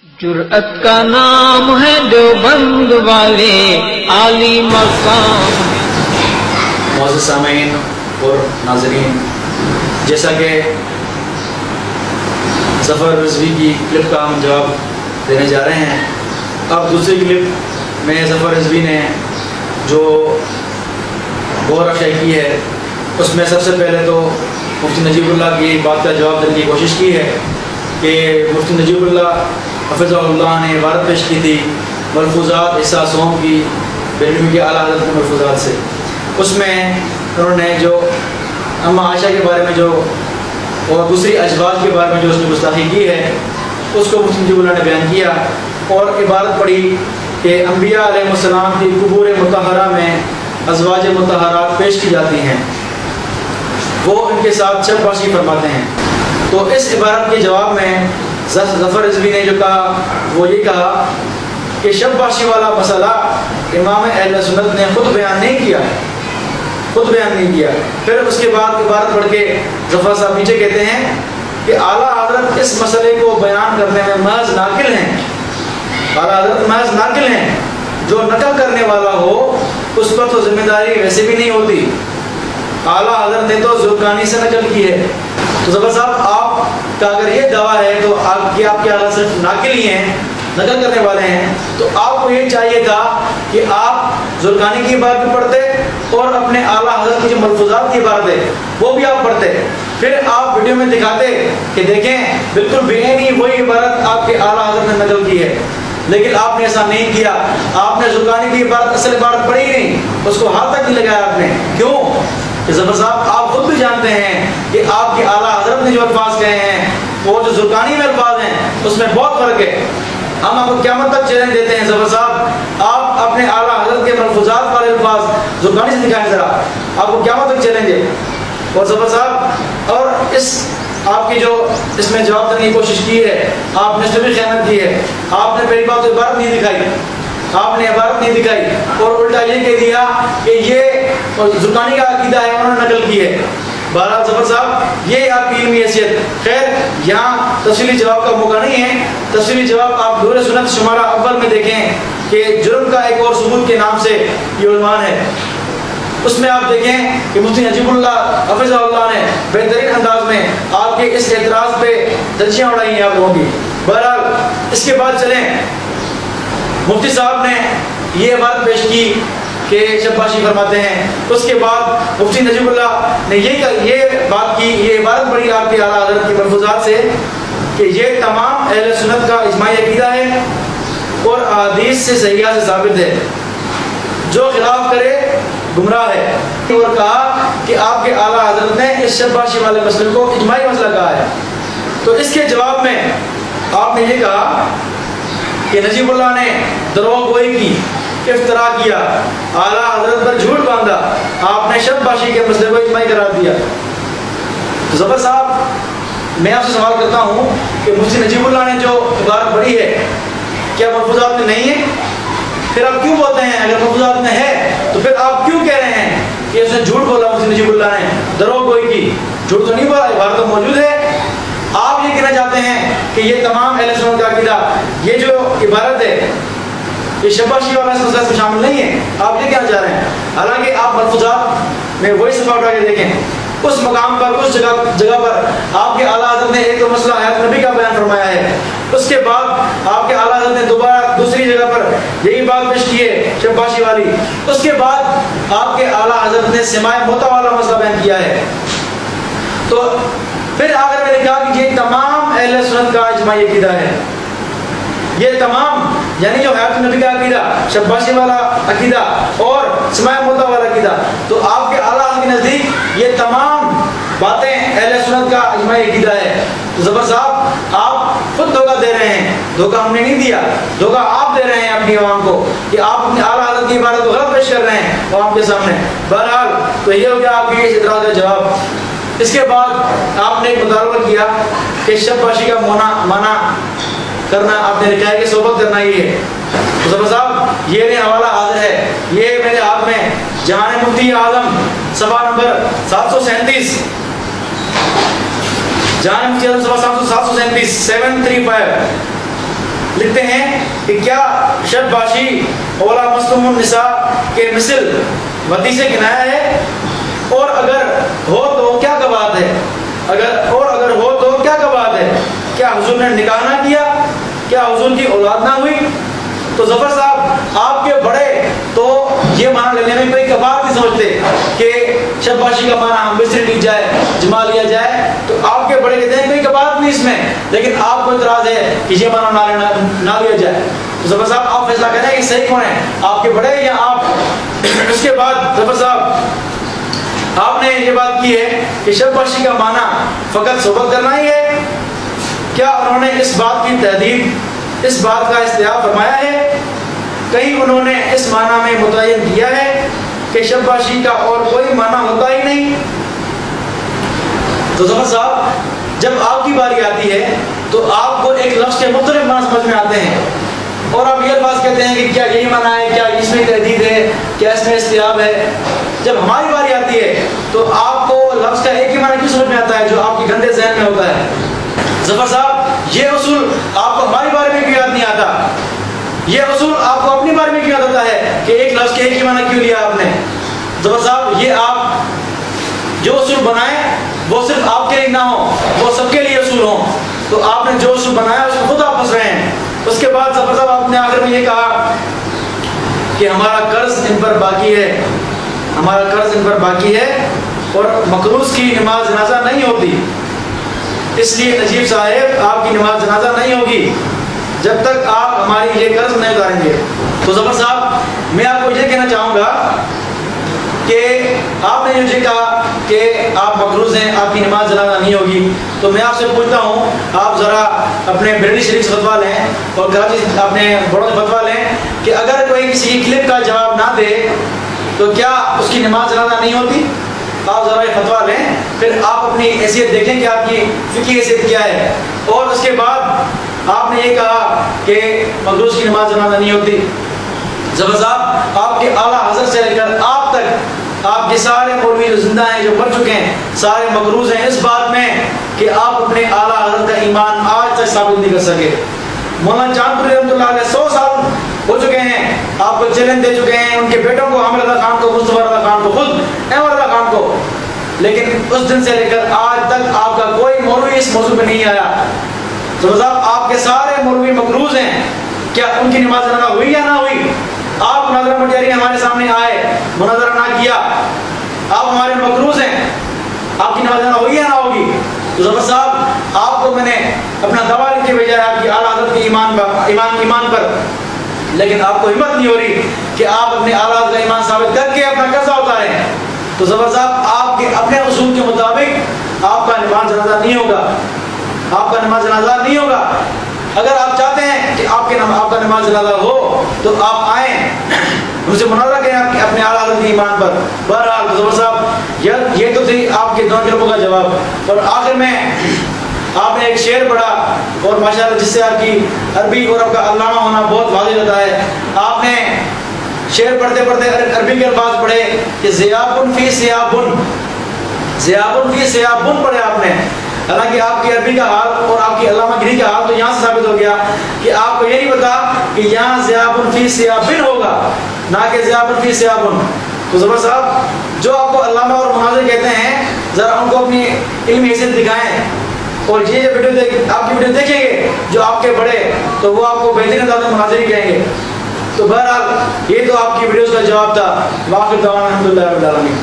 جرأت کا نام ہے دیوبند والے عالی مقام. معزز سامعین اور ناظرین، جیسا کہ ظفر رضوی کی کلپ کا ہم جواب دینے جا رہے ہیں، اب دوسری کلپ میں ظفر رضوی نے جو غور افزائی کی ہے اس میں سب سے پہلے تو مفتی نجیب اللہ کی بات کا جواب دینے کی کوشش کی ہے کہ مفتی نجیب اللہ حفظہ اللہ نے عبارت پیش کی تھی ملفوظات عیسیٰ سوم کی بیلوی کے اعلیٰ حضرت کے ملفوظات سے. اس میں انہوں نے جو اما عائشہ کے بارے میں جو اور دوسری ازواج کے بارے میں جو اس نے گستاخی کی ہے اس کو مفتی نجیب اللہ نے بیان کیا اور عبارت پڑھی کہ انبیاء علیہ السلام کی قبور مطہرہ میں ازواج مطہرات پیش کی جاتی ہیں، وہ ان کے ساتھ شب باشی فرماتے ہیں. تو اس عبارت کے جواب میں ظفر رضوی نے جو کہا وہ یہ کہا کہ شب باشی والا مسئلہ امام اہل سنت نے خود بیان نہیں کیا. پھر اس کے بعد عبارت پڑھ کے ظفر صاحب نیچے کہتے ہیں کہ اعلیٰ حضرت اس مسئلے کو بیان کرنے میں محض ناقل ہیں. اعلیٰ حضرت محض ناقل ہیں، جو نقل کرنے والا ہو اس پر تو ذمہ داری ویسے بھی نہیں ہوتی. اعلیٰ حضرت نے تو زرقانی سے نقل کی ہے. تو ظفر صاحب آپ کا اگر یہ دعویٰ ہے تو آپ کے اعلیٰ صرف ناقل ہی ہیں، نقل کرنے والے ہیں، تو آپ کو یہ چاہیے تھا کہ آپ زرقانی کی عبارت بھی پڑھتے اور اپنے اعلیٰ حضرت کی جو ملفوظات کی عبارت ہے وہ بھی آپ پڑھتے، پھر آپ ویڈیو میں دکھاتے کہ دیکھیں بالکل بے عینی وہی عبارت آپ کے اعلیٰ حضرت نے نقل کی ہے. لیکن آپ نے ایسا نہیں کیا. آپ نے زرقانی کی عبارت اصل عبارت پڑھی ہی نہیں، اس کو ہاتھ تک نہیں لگایا آپ نے. کیوں؟ کہ ظفر صاحب آپ خود بھی جانتے ہیں کہ آپ کے اعلیٰ حضرت نے جو الفاظ کہے ہیں وہ جو زرقانی میں الفاظ ہیں اس میں بہت فرق ہے. ہم آپ کو قیامت تک چیلنج دیتے ہیں ظفر صاحب آپ اپنے اعلیٰ حضرت کے ملفوظات والے الفاظ زرقانی سے دکھائیں ذرا، آپ کو قیامت تک چیلنج ہے. اور ظفر صاحب اور اس آپ کی جو اس میں جواب دینے کی کوشش کی ہے آپ نے اس میں بھی خیانت کی ہے. آپ نے پہلی بات تو عبارت نہیں دکھائی، آپ نے عبارت نہیں دکھائی اور الٹا یہ کہہ دیا کہ یہ زرقانی کا عقیدہ ہے انہوں نے نقل کی ہے. بہرحال ظفر صاحب یہ آپ کی علمی حیثیت. خیر یہاں تفصیلی جواب کا موقع نہیں ہے. تفصیلی جواب آپ نور سنت شمارہ اول میں دیکھیں کہ جرم کا ایک اور ثبوت کے نام سے یہ عنوان ہے. اس میں آپ دیکھیں کہ مفتی نجیب اللہ حفظہ اللہ نے بہترین انداز میں آپ کے اس اعتراض پہ دھجیاں اڑائی ہیں آپ لوگوں کی. بہرحال اس کے بعد چلیں، مفتی صاحب نے یہ بات پیش کی کہ شب باشی فرماتے ہیں. اس کے بعد مفتی نجیب اللہ نے یہ بات کی، یہ عبارت پڑھی آپ کے اعلیٰ حضرت کی ملفوظات سے کہ یہ تمام اہل سنت کا اجماعی عقیدہ ہے اور احادیث سے صحیحہ سے ثابت ہے، جو خلاف کرے گمراہ ہے. اور کہا کہ آپ کے اعلیٰ حضرت نے اس شب باشی والے مسئلے کو اجماعی مسئلہ کہا ہے. تو اس کے جواب میں آپ نے یہ کہا کہ نجیب اللہ نے دروغ گوئی کی، افترا کیا، اعلیٰ حضرت پر جھوٹ باندھا، آپ نے شب باشی کے مسئلے کو اجماعی قرار دیا. تو ظفر صاحب میں آپ سے سوال کرتا ہوں کہ مفتی نجیب اللہ نے جو عبارت پڑھی ہے کیا ملفوظات میں نہیں ہے؟ پھر آپ کیوں بولتے ہیں اگر ملفوظات میں ہے تو پھر آپ کیوں کہہ رہے ہیں کہ اس نے جھوٹ بولا، مفتی نجیب اللہ نے دروغ گوئی کی؟ جھوٹ تو نہیں بولا، عبارت تو موجود ہے. آپ یہ کہنا چاہتے ہیں کہ یہ تمام اہل سنت کا عقیدہ، یہ جو عبارت ہے یہ شب باشی والا اس مسئلہ میں شامل نہیں ہے، آپ یہ کہنا چاہ رہے ہیں. حالانکہ آپ ملفوظات میں وہی صفحہ اٹھا کے دیکھیں، اس مقام پر اس جگہ پر آپ کے اعلیٰ حضرت نے ایک تو مسئلہ حیات نبی کا بیان فرمایا ہے، اس کے بعد آپ کے اعلیٰ حضرت نے دوبارہ دوسری جگہ پر یہی بات پیش کی ہے شب باشی والی، اس کے بعد آپ کے اعلیٰ حضرت نے سماع موتا والا مسئلہ بیان کیا ہے. تو پھر آخر میں نے کہا کہ یہ تمام اہل سنت کا اجماعی عقیدہ ہے، یہ تمام یعنی جو حیات نبی کا عقیدہ، شب باشی والا عقیدہ اور سماع موتا والا عقیدہ، تو آپ کے اعلیٰ حضرت کے نزدیک یہ تمام باتیں اہل سنت کا اجماعی عقیدہ ہے. تو ظفر صاحب آپ خود دھوکہ دے رہے ہیں، دھوکہ ہم نے نہیں دیا، دھوکہ آپ دے رہے ہیں اپنی عوام کو کہ آپ اپنے اعلیٰ حضرت کی عبارت کو غلط پیش کر رہے ہیں عوام کے سامنے. بہرحال تو یہ ہو گیا آپ کی اعتراض کا جواب. اس کے بعد آپ نے ایک مطالبہ کیا کہ شب باشی کا معنی کرنا، آپ نے لکھا ہے کہ صحبت کرنا ہی ہے. تو ظفر صاحب یہ میرے حوالہ حاضر ہے، یہ میرے ہاتھ میں جہان مفتی اعظم صفحہ نمبر 737، جہان مفتی اعظم صفحہ 735 735 لکھتے ہیں کہ کیا شب باشی اولا مسلم النساء کے مثل بدی سے کنایا ہے؟ اور اگر ہو تو کیا بات ہے؟ اگر ہو تو کیا بات ہے؟ کیا حضور نے نکاح نہ کیا؟ کیا حضور کی اولاد نہ ہوئی؟ تو ظفر صاحب آپ کے بڑے تو یہ معنی لینے میں کوئی کباط نہیں سمجھتے کہ شباشی کا معنی ہم مصر لی جائے، جما لیا جائے، تو آپ کے بڑے کہتے ہیں کوئی کباط نہیں اس میں، لیکن آپ کو اعتراض ہے کہ یہ معنی نہ لیا جائے۔ تو ظفر صاحب آپ فیصلہ کریں کہ صحیح کون ہے، آپ کے بڑے یا آپ؟ اس کے بعد ظفر صاحب آپ نے یہ بات کی ہے کہ شباشی کا معنی فقط صحبت کرنا ہی ہے، کیا انہوں نے اس بات کی تحدید، اس بات کا استحاب فرمایا ہے؟ کہیں انہوں نے اس معنی میں متعین کیا ہے کہ شباشی کا اور کوئی معنی ہوتا ہی نہیں؟ تو ظفر صاحب جب آپ کی باری آتی ہے تو آپ کو ایک لفظ کے مختلف معنی سمجھ میں آتے ہیں، اور آپ یہ الفاظ کہتے ہیں کہ کیا یہی معنی ہے، کیا اس میں تحدید ہے، کیا اس میں استحاب ہے۔ جب ہماری باری آتی ہے تو آپ کو لفظ کا ایک ہی معنی کیوں سمجھ میں آتا ہے جو آپ کے گندے ذہن میں ہوتا ہے؟ ظفر صاحب یہ اصول آپ کو ہماری بارے میں کیوں یاد نہیں آتا؟ یہ اصول آپ کو اپنی بارے میں کیوں یاد آتا ہے کہ ایک لفظ کے ایک ہی معنی کیوں لیا آپ نے؟ ظفر صاحب یہ آپ جو اصول بنائیں وہ صرف آپ کے لیے نہ ہو، وہ سب کے لیے اصول ہوں۔ تو آپ نے جو اصول بنایا اس کو خود آپ پھنس رہے ہیں۔ اس کے بعد ظفر صاحب آپ نے آخر میں یہ کہا کہ ہمارا قرض ان پر باقی ہے، ہمارا قرض ان پر باقی ہے، اور مقروض کی نماز جنازہ نہیں ہوتی، اس لیے نجیب صاحب آپ کی نماز جنازہ نہیں ہوگی جب تک آپ ہماری یہ قرض نہیں اتاریں گے۔ تو ظفر صاحب میں آپ کو یہ کہنا چاہوں گا کہ آپ نے یہ کہا کہ آپ مقروض ہیں، آپ کی نماز جنازہ نہیں ہوگی، تو میں آپ سے پوچھتا ہوں آپ ذرا اپنے بریلی شریف سے فتویٰ لیں اور کراچی اپنے بڑوں سے فتویٰ لیں کہ اگر کوئی کسی کلپ کا جواب نہ دے تو کیا اس کی نماز جنازہ نہیں ہوتی؟ آپ ذرا یہ فتویٰ لیں، پھر آپ اپنی حیثیت دیکھیں کہ آپ کی فقہی حیثیت کیا ہے۔ اور اس کے بعد آپ نے یہ کہا کہ مقروض کی نماز جنازہ نہیں ہوتی۔ ظفر صاحب آپ کے اعلیٰ حضرت سے لے کر آپ تک آپ کے سارے مولوی جو زندہ ہیں، جو مر چکے ہیں، سارے مقروض ہیں اس بات میں کہ آپ اپنے اعلیٰ حضرت کا ایمان آج تک ثابت نہیں کر سکے۔ مولانا چاند پوری رحمۃ اللہ علیہ 100 سال ہو چکے ہیں، آپ کو چیلنج دے چکے ہیں، ان کے بیٹوں کو حامد رضا خان کو، مصطفیٰ رضا خان کو، خود احمد رضا خان کو، لیکن اس دن سے لے کر آج تک آپ کا کوئی مولوی اس موضوع پہ نہیں آیا۔ تو صاحب آپ کے سارے مولوی مقروض ہیں، کیا ان کی نماز جنازہ ہوئی یا نہ ہوئی؟ آپ مناظرہ مٹیاری ہمارے سامنے آئے، مناظرہ نہ کیا، آپ ہمارے مقروض ہیں، آپ کی نماز جنازہ ہوئی یا نہ ہوگی؟ تو ظفر صاحب آپ کو میں نے اپنا دعویٰ لکھ کے بھیجا ہے آپ کی اعلیٰ حضرت کے ایمان پر، لیکن آپ کو ہمت نہیں ہو رہی کہ آپ اپنے اعلیٰ حضرت کا ایمان ثابت کر کے اپنا قرضہ اتاریں۔ تو ظفر صاحب آپ کے اپنے اصول کے مطابق آپ کا نماز جنازہ نہیں ہوگا، آپ کا نماز جنازہ نہیں ہوگا۔ اگر آپ چاہتے ہیں کہ آپ کا نماز جنازہ ہو تو آپ آئیں، ان سے مناظرہ کریں آپ اپنے اعلیٰ حضرت کے ایمان پر۔ بہرحال ظفر صاحب یہ تو تھی آپ کے دونوں گروپوں کا جواب، اور آخر میں آپ نے ایک شعر پڑھا اور ماشاءاللہ جس سے آپ کی عربی اور آپ کا علامہ ہونا بہت واضح ہوتا ہے۔ آپ نے شعر پڑھتے پڑھتے عربی کے الفاظ پڑھے کہ ضیابن فی سیابن، ضیابن فی سیابن پڑھے آپ نے، حالانکہ آپ کی عربی کا حال اور آپ کی علامہ گری کا حال تو یہاں سے ثابت ہو گیا کہ آپ کو یہ نہیں پتا کہ یہاں ضیابن فی سیابن ہوگا نہ کہ ضیابن فی سیابن۔ تو ظفر صاحب جو آپ کو علامہ اور مناظر کہتے ہیں ذرا ان کو اپنی علمی حیثیت دکھائیں، اور یہ ویڈیو آپ کی ویڈیو دیکھیں گے جو آپ کے بڑے تو وہ آپ کو بہترین انداز میں مناظر ہی کہیں گے۔ تو بہرحال یہ تو آپ کی ویڈیوز کا جواب تھا۔ واخر دعوانا الحمدللہ رب العالمین۔